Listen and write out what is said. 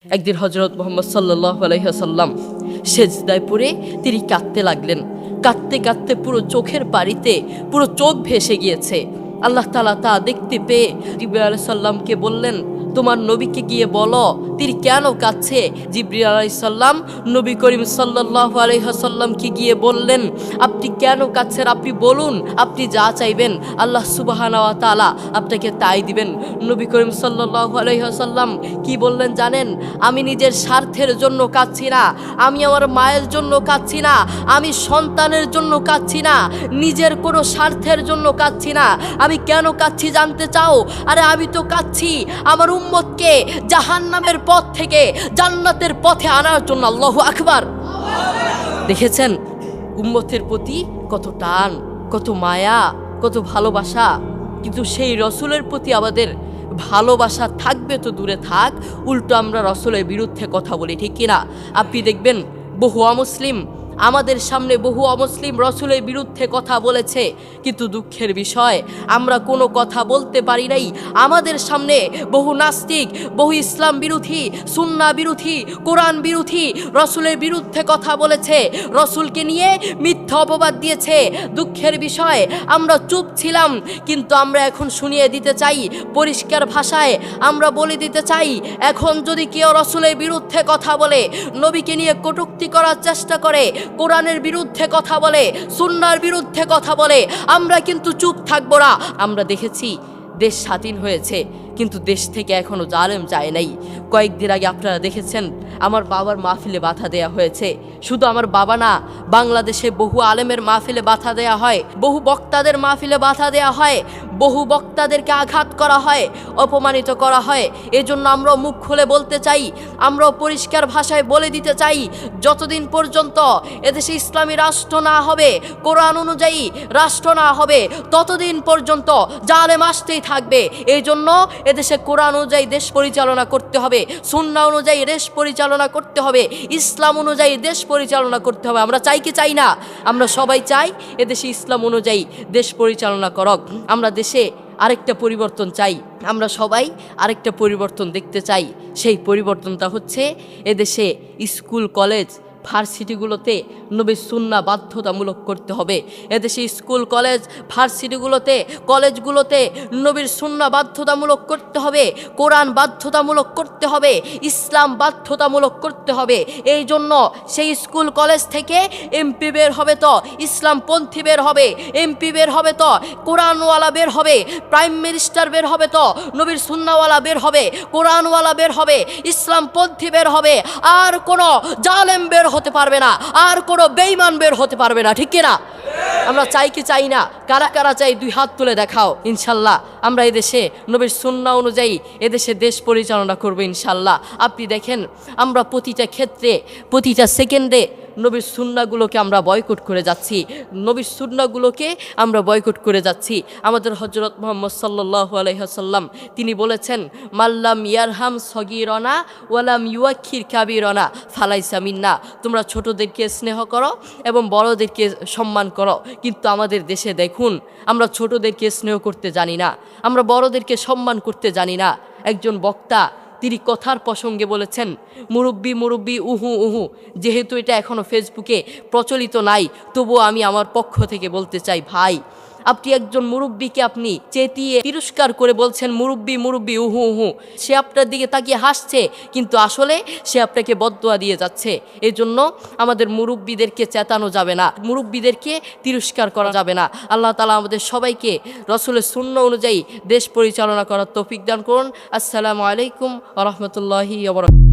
একদিন হযরত মুহাম্মদ সাল্লাল্লাহু আলাইহি ওয়াসাল্লাম সেজদায় পড়ে তিনি কাঁদতে লাগলেন। কাঁদতে কাঁদতে পুরো চোখের পানিতে পুরো চোখ ভেসে গিয়েছে। আল্লাহ তাআলা তা দেখতে পেয়ে জিবরিল আলাইহিস সালামকে বললেন, তোমার নবীকে গিয়ে বলো তিনি কেন কাঁদছে। জিবরিল আলাইহিস সালাম নবী করিম সাল্লাল্লাহু আলাইহি ওয়াসাল্লামকে গিয়ে বললেন, আপনি কেন কাঁদছেন, আপনি বলুন, আপনি যা চাইবেন আল্লাহ সুবহানাহু ওয়া তাআলা আপনাকে তাই দিবেন। নবী করিম সাল্লাল্লাহু আলাইহি ওয়াসাল্লাম কি বললেন জানেন? আমি নিজের স্বার্থের জন্য কাঁদছি না, আমি আমার মায়ের জন্য কাঁদছি না, আমি সন্তানের জন্য কাঁদছি না, নিজের কোনো স্বার্থের জন্য কাঁদছি না। আমি কেন কাঁদছি জানতে চাও? আরে আমি তো কাঁদছি আমার উম্মতকে জাহান্নামের পথ থেকে জান্নাতের পথে আনার জন্য। আল্লাহু আকবার। দেখেছেন উম্মতের প্রতি কত টান, কত মায়া, কত ভালোবাসা, কিন্তু সেই রসুলের প্রতি আমাদের ভালোবাসা থাকবে তো দূরে থাক, উল্টো আমরা রসুলের বিরুদ্ধে কথা বলি, ঠিক কিনা? আপনি দেখবেন বহু অমুসলিম আমাদের সামনে বহু অমুসলিম রসুলের বিরুদ্ধে কথা বলেছে, কিন্তু দুঃখের বিষয় আমরা কোনো কথা বলতে পারি নাই। আমাদের সামনে বহু নাস্তিক, বহু ইসলাম বিরোধী, সুন্নাহ বিরোধী, কোরআন বিরোধী রসুলের বিরুদ্ধে কথা বলেছে, রসুলকে নিয়ে মিথ্যা অপবাদ দিয়েছে। দুঃখের বিষয় আমরা চুপ ছিলাম, কিন্তু আমরা এখন শুনিয়ে দিতে চাই পরিষ্কার ভাষায়, আমরা বলে দিতে চাই, এখন যদি কেউ রসুলের বিরুদ্ধে কথা বলে, নবীকে নিয়ে কটূক্তি করার চেষ্টা করে, কোরআনের বিরুদ্ধে কথা বলে, সুন্নাহর বিরুদ্ধে কথা বলে, আমরা কিন্তু চুপ থাকবো না। আমরা দেখেছি দেশ স্বাধীন হয়েছে, কিন্তু দেশ থেকে এখনো জালেম যায় নাই। কয়েকদিন আগে আপনারা দেখেছেন আমার বাবার মাহফিলে বাধা দেয়া হয়েছে। শুধু আমার বাবা না, বাংলাদেশে বহু আলেমের মাহফিলে বাধা দেয়া হয়, বহু বক্তাদের মাহফিলে বাধা দেয়া হয়, বহু বক্তাদেরকে আঘাত করা হয়, অপমানিত করা হয়। এজন্য আমরা মুখ খুলে বলতে চাই, আমরাও পরিষ্কার ভাষায় বলে দিতে চাই, যতদিন পর্যন্ত এদেশে ইসলামী রাষ্ট্র না হবে, কোরআন অনুযায়ী রাষ্ট্র না হবে, ততদিন পর্যন্ত জালেম আসতেই থাকবে। এই জন্য এদেশে কোরআন অনুযায়ী দেশ পরিচালনা করতে হবে, সুন্নাহ অনুযায়ী দেশ পরিচালনা করতে হবে, ইসলাম অনুযায়ী দেশ পরিচালনা করতে হবে। আমরা চাই কি চাই না? আমরা সবাই চাই এদেশে ইসলাম অনুযায়ী দেশ পরিচালনা করক। আমরা দেশে আরেকটা পরিবর্তন চাই, আমরা সবাই আরেকটা পরিবর্তন দেখতে চাই। সেই পরিবর্তনটা হচ্ছে এদেশে স্কুল, কলেজ, ভার্সিটিগুলোতে নবীর সুন্নাহ বাধ্যতামূলক করতে হবে। এদেশে স্কুল, কলেজ, ভার্সিটিগুলোতে, কলেজগুলোতে নবীর সুন্নাহ বাধ্যতামূলক করতে হবে, কোরআন বাধ্যতামূলক করতে হবে, ইসলাম বাধ্যতামূলক করতে হবে। এই জন্য সেই স্কুল, কলেজ থেকে এমপি বের হবে তো ইসলামপন্থী বের হবে, এমপি বের হবে তো কোরআনওয়ালা বের হবে, প্রাইম মিনিস্টার বের হবে তো নবীর সুন্নাহওয়ালা বের হবে, কোরআনওয়ালা বের হবে, ইসলামপন্থী বের হবে। আর কোনো জালেম বের হতে পারবে না, আর কোনো বেঈমান বের হতে পারবে না, ঠিক কিনা? আমরা চাই কি চাই না? কারা কারা চাই দুই হাত তুলে দেখাও। ইনশাল্লাহ আমরা এদেশে নবীর সুন্নাহ অনুযায়ী এদেশে দেশ পরিচালনা করবো ইনশাল্লাহ। আপনি দেখেন আমরা প্রতিটা ক্ষেত্রে, প্রতিটা সেকেন্ডে নবীর সুন্নাহগুলোকে আমরা বয়কট করে যাচ্ছি, নবীর সুন্নাহগুলোকে আমরা বয়কট করে যাচ্ছি। আমাদের হযরত মুহাম্মদ সাল্লাল্লাহু আলাইহি ওয়াসাল্লাম তিনি বলেছেন, মাল্লাম ইয়ারহাম সগীরনা ওয়ালাম ইউয়াক্কির কাবীরনা ফালাইসা মিন্না। তোমরা ছোটদেরকে স্নেহ করো এবং বড়দেরকে সম্মান করো। কিন্তু আমাদের দেশে দেখুন আমরা ছোটদেরকে স্নেহ করতে জানি না, আমরা বড়দেরকে সম্মান করতে জানি না। একজন বক্তা তিনি কথার প্রসঙ্গে বলেছেন, মুরব্বি মুরব্বি উহু উহু। যেহেতু এটা এখনও ফেসবুকে প্রচলিত নাই, তবুও আমি আমার পক্ষ থেকে বলতে চাই, ভাই আপনি একজন মুরব্বিকে আপনি চেতিয়ে তিরস্কার করে বলছেন মুরব্বি মুরব্বি উহু উহু। সে আপনার দিকে তাকিয়ে হাসছে, কিন্তু আসলে সে আপনাকে বদদোয়া দিয়ে যাচ্ছে। এই জন্য আমাদের মুরব্বিদেরকে চেতানো যাবে না, মুরব্বিদেরকে তিরস্কার করা যাবে না। আল্লাহ তাআলা আমাদের সবাইকে রসুলের সুন্নাহ অনুযায়ী দেশ পরিচালনা করার তৌফিক দান করুন। আসসালামু আলাইকুম ওয়া রাহমাতুল্লাহি ওয়া বারাকাতুহু।